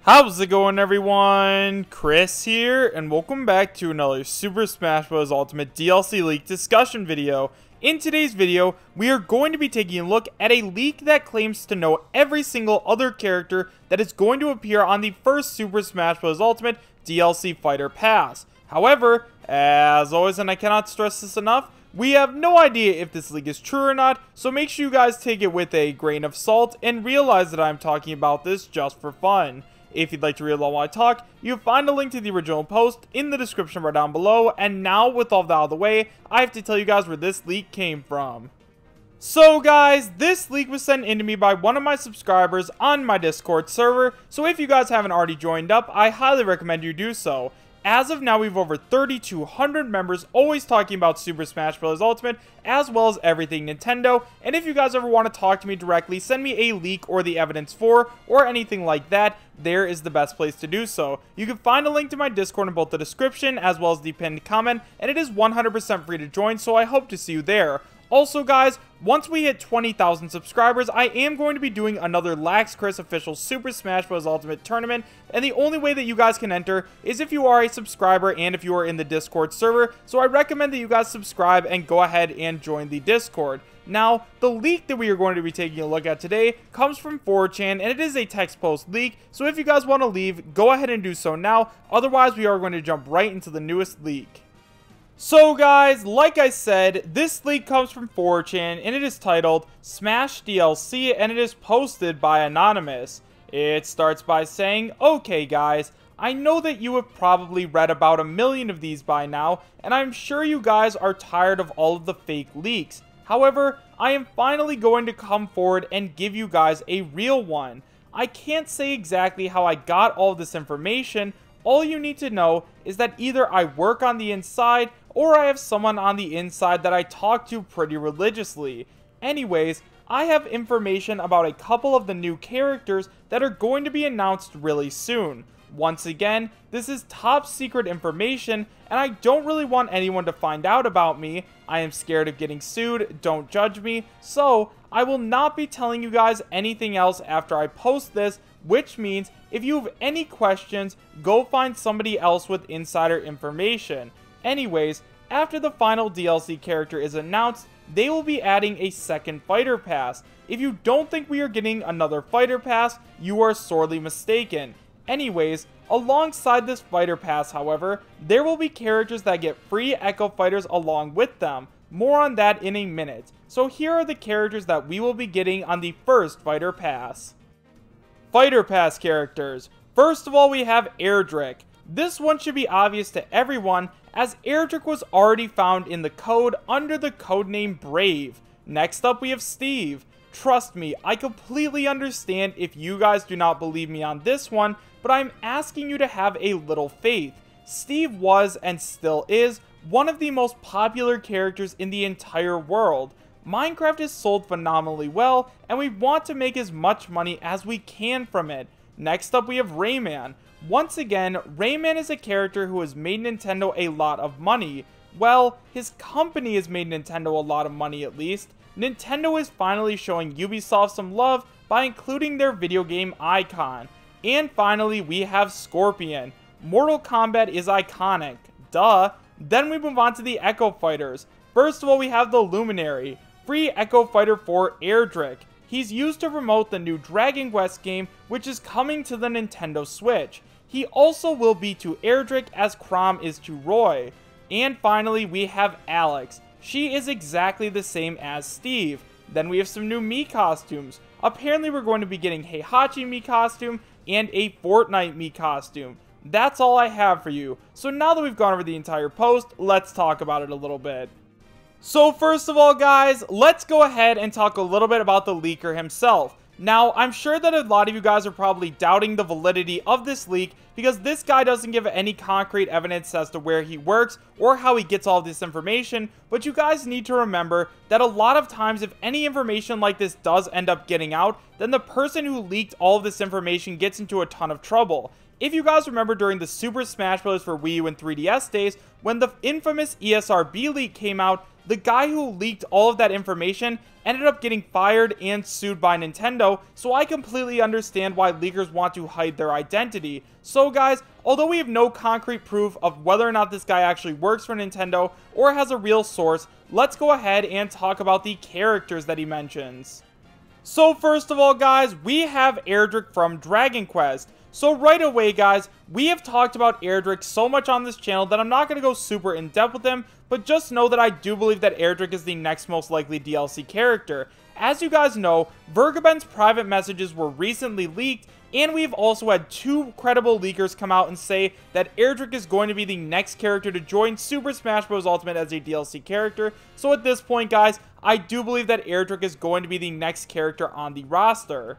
How's it going, everyone? Chris here, and welcome back to another Super Smash Bros. Ultimate DLC leak discussion video. In today's video, we are going to be taking a look at a leak that claims to know every single other character that is going to appear on the first Super Smash Bros. Ultimate DLC Fighter Pass. However, as always, and I cannot stress this enough, we have no idea if this leak is true or not, so make sure you guys take it with a grain of salt and realize that I'm talking about this just for fun. If you'd like to read along while I talk, you'll find a link to the original post in the description right down below. And now, with all that out of the way, I have to tell you guys where this leak came from. So guys, this leak was sent in to me by one of my subscribers on my Discord server, so if you guys haven't already joined up, I highly recommend you do so. As of now, we have over 3,200 members always talking about Super Smash Bros. Ultimate, as well as everything Nintendo, and if you guys ever want to talk to me directly, send me a leak or the evidence for, or anything like that, there is the best place to do so. You can find a link to my Discord in both the description, as well as the pinned comment, and it is 100% free to join, so I hope to see you there. Also guys, once we hit 20,000 subscribers, I am going to be doing another Lax Chris official Super Smash Bros. Ultimate tournament, and the only way that you guys can enter is if you are a subscriber and if you are in the Discord server, so I recommend that you guys subscribe and go ahead and join the Discord. Now, the leak that we are going to be taking a look at today comes from 4chan, and it is a text post leak, so if you guys want to leave, go ahead and do so now, otherwise we are going to jump right into the newest leak. So guys, like I said, this leak comes from 4chan, and it is titled Smash DLC, and it is posted by Anonymous. It starts by saying, "Okay guys, I know that you have probably read about a million of these by now, and I'm sure you guys are tired of all of the fake leaks. However, I am finally going to come forward and give you guys a real one. I can't say exactly how I got all of this information. All you need to know is that either I work on the inside or I have someone on the inside that I talk to pretty religiously. Anyways, I have information about a couple of the new characters that are going to be announced really soon. Once again, this is top secret information, and I don't really want anyone to find out about me. I am scared of getting sued, don't judge me, so I will not be telling you guys anything else after I post this, which means if you have any questions, go find somebody else with insider information. Anyways, after the final DLC character is announced, they will be adding a second fighter pass. If you don't think we are getting another fighter pass, you are sorely mistaken. Anyways, alongside this fighter pass, however, there will be characters that get free Echo Fighters along with them. More on that in a minute. So here are the characters that we will be getting on the first fighter pass. Fighter pass characters. First of all, we have Erdrick. This one should be obvious to everyone, as Erdrick was already found in the code under the codename Brave. Next up, we have Steve. Trust me, I completely understand if you guys do not believe me on this one, but I'm asking you to have a little faith. Steve was, and still is, one of the most popular characters in the entire world. Minecraft is sold phenomenally well, and we want to make as much money as we can from it. Next up, we have Rayman. Once again, Rayman is a character who has made Nintendo a lot of money. Well, his company has made Nintendo a lot of money at least. Nintendo is finally showing Ubisoft some love by including their video game icon. And finally, we have Scorpion. Mortal Kombat is iconic. Duh. Then we move on to the Echo Fighters. First of all, we have the Luminary. Free Echo Fighter for Erdrick. He's used to promote the new Dragon Quest game, which is coming to the Nintendo Switch. He also will be to Erdrick as Chrom is to Roy. And finally, we have Alex. She is exactly the same as Steve. Then we have some new Mii costumes. Apparently, we're going to be getting Heihachi Mii costume and a Fortnite Mii costume. That's all I have for you. So now that we've gone over the entire post, let's talk about it a little bit. So first of all guys, let's go ahead and talk a little bit about the leaker himself. Now, I'm sure that a lot of you guys are probably doubting the validity of this leak because this guy doesn't give any concrete evidence as to where he works or how he gets all this information, but you guys need to remember that a lot of times if any information like this does end up getting out, then the person who leaked all of this information gets into a ton of trouble. If you guys remember during the Super Smash Bros. For Wii U and 3DS days, when the infamous ESRB leak came out, the guy who leaked all of that information ended up getting fired and sued by Nintendo, so I completely understand why leakers want to hide their identity. So guys, although we have no concrete proof of whether or not this guy actually works for Nintendo or has a real source, let's go ahead and talk about the characters that he mentions. So first of all guys, we have Erdrick from Dragon Quest. So right away guys, we have talked about Erdrick so much on this channel that I'm not going to go super in depth with him, but just know that I do believe that Erdrick is the next most likely DLC character. As you guys know, Vergaben's private messages were recently leaked, and we've also had two credible leakers come out and say that Erdrick is going to be the next character to join Super Smash Bros. Ultimate as a DLC character. So at this point guys, I do believe that Erdrick is going to be the next character on the roster.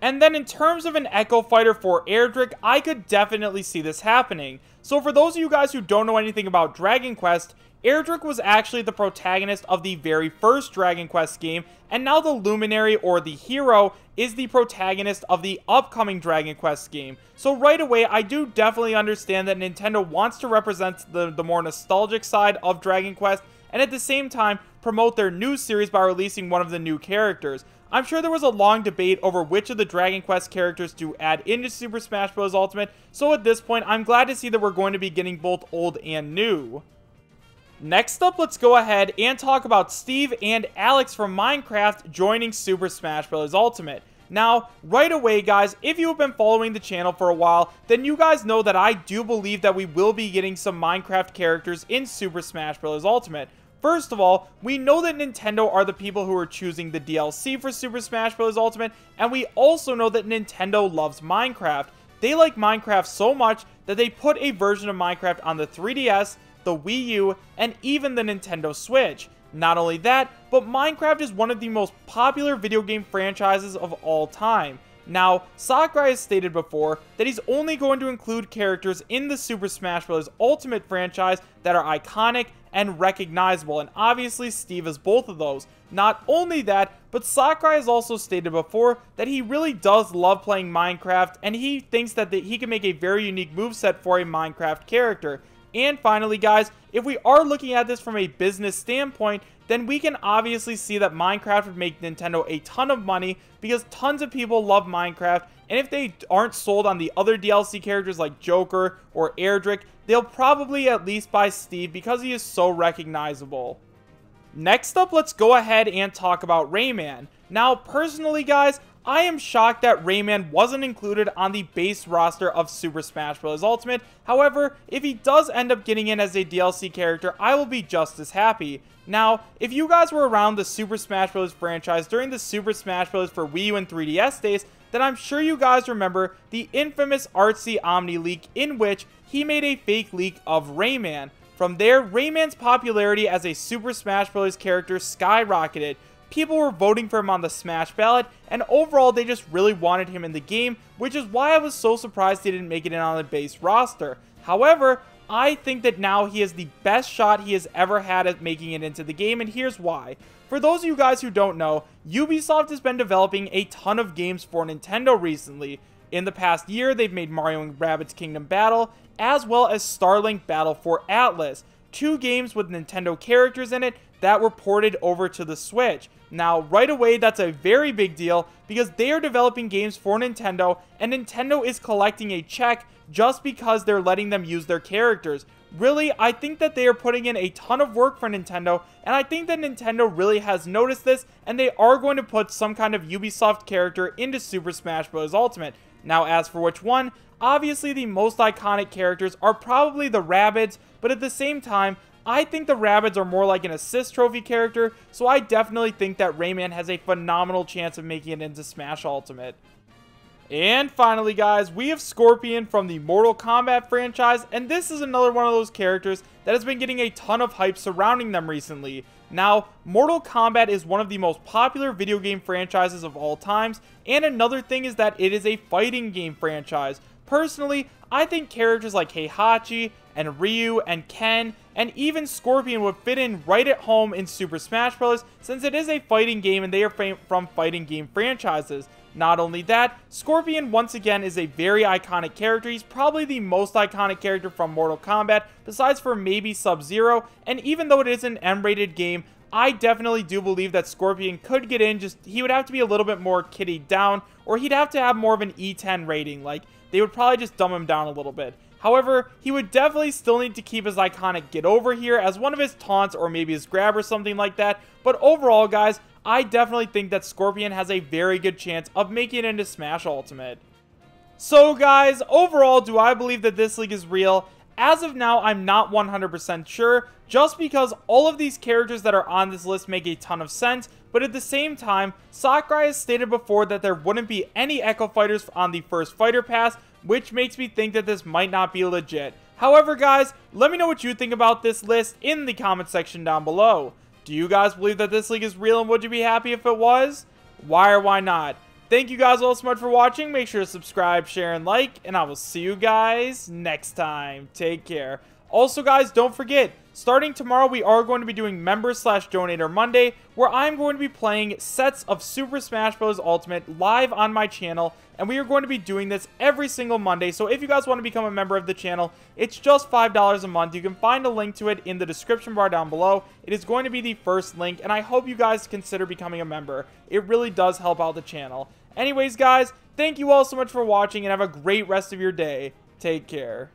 And then in terms of an Echo Fighter for Erdrick, I could definitely see this happening. So for those of you guys who don't know anything about Dragon Quest, Erdrick was actually the protagonist of the very first Dragon Quest game, and now the Luminary, or the hero, is the protagonist of the upcoming Dragon Quest game. So right away, I do definitely understand that Nintendo wants to represent the more nostalgic side of Dragon Quest, and at the same time, promote their new series by releasing one of the new characters. I'm sure there was a long debate over which of the Dragon Quest characters to add into Super Smash Bros. Ultimate, so at this point, I'm glad to see that we're going to be getting both old and new. Next up, let's go ahead and talk about Steve and Alex from Minecraft joining Super Smash Bros. Ultimate. Now, right away guys, if you have been following the channel for a while, then you guys know that I do believe that we will be getting some Minecraft characters in Super Smash Bros. Ultimate. First of all, we know that Nintendo are the people who are choosing the DLC for Super Smash Bros. Ultimate, and we also know that Nintendo loves Minecraft. They like Minecraft so much that they put a version of Minecraft on the 3DS, the Wii U, and even the Nintendo Switch. Not only that, but Minecraft is one of the most popular video game franchises of all time. Now, Sakurai has stated before that he's only going to include characters in the Super Smash Bros. Ultimate franchise that are iconic and recognizable, and obviously Steve is both of those. Not only that, but Sakurai has also stated before that he really does love playing Minecraft, and he thinks that he can make a very unique moveset for a Minecraft character. And finally guys, if we are looking at this from a business standpoint, then we can obviously see that Minecraft would make Nintendo a ton of money because tons of people love Minecraft, and if they aren't sold on the other DLC characters like Joker or Erdrick, they'll probably at least buy Steve because he is so recognizable. Next up, let's go ahead and talk about Rayman. Now, personally guys, I am shocked that Rayman wasn't included on the base roster of Super Smash Bros. Ultimate. However, if he does end up getting in as a DLC character, I will be just as happy. Now, if you guys were around the Super Smash Bros. Franchise during the Super Smash Bros. For Wii U and 3DS days, then I'm sure you guys remember the infamous Artsy Omni leak in which he made a fake leak of Rayman. From there, Rayman's popularity as a Super Smash Bros. Character skyrocketed. People were voting for him on the Smash ballot, and overall they just really wanted him in the game, which is why I was so surprised he didn't make it in on the base roster. However, I think that now he has the best shot he has ever had at making it into the game, and here's why. For those of you guys who don't know, Ubisoft has been developing a ton of games for Nintendo recently. In the past year, they've made Mario & Rabbids Kingdom Battle, as well as Starlink Battle for Atlas. Two games with Nintendo characters in it that were ported over to the Switch. Now, right away, that's a very big deal because they are developing games for Nintendo, and Nintendo is collecting a check just because they're letting them use their characters. Really, I think that they are putting in a ton of work for Nintendo, and I think that Nintendo really has noticed this, and they are going to put some kind of Ubisoft character into Super Smash Bros. Ultimate. Now, as for which one, obviously the most iconic characters are probably the Rabbids, but at the same time, I think the Rabbids are more like an assist trophy character, so I definitely think that Rayman has a phenomenal chance of making it into Smash Ultimate. And finally guys, we have Scorpion from the Mortal Kombat franchise, and this is another one of those characters that has been getting a ton of hype surrounding them recently. Now, Mortal Kombat is one of the most popular video game franchises of all times, and another thing is that it is a fighting game franchise. Personally, I think characters like Heihachi and Ryu and Ken and even Scorpion would fit in right at home in Super Smash Bros. Since it is a fighting game and they are from fighting game franchises. Not only that, Scorpion once again is a very iconic character. He's probably the most iconic character from Mortal Kombat, besides for maybe Sub-Zero, and even though it is an M-rated game, I definitely do believe that Scorpion could get in, just he would have to be a little bit more kiddied down, or he'd have to have more of an E10 rating, like they would probably just dumb him down a little bit. However, he would definitely still need to keep his iconic get over here as one of his taunts or maybe his grab or something like that, but overall guys, I definitely think that Scorpion has a very good chance of making it into Smash Ultimate. So guys, overall, do I believe that this league is real? As of now, I'm not 100% sure, just because all of these characters that are on this list make a ton of sense, but at the same time, Sakurai has stated before that there wouldn't be any Echo Fighters on the first Fighter Pass, which makes me think that this might not be legit. However guys, let me know what you think about this list in the comment section down below. Do you guys believe that this league is real, and would you be happy if it was? Why or why not? Thank you guys all so much for watching. Make sure to subscribe, share, and like, and I will see you guys next time. Take care. Also, guys, don't forget, starting tomorrow, we are going to be doing Member/Donator Monday, where I'm going to be playing sets of Super Smash Bros. Ultimate live on my channel, and we are going to be doing this every single Monday. So if you guys want to become a member of the channel, it's just $5 a month. You can find a link to it in the description bar down below. It is going to be the first link, and I hope you guys consider becoming a member. It really does help out the channel. Anyways, guys, thank you all so much for watching, and have a great rest of your day. Take care.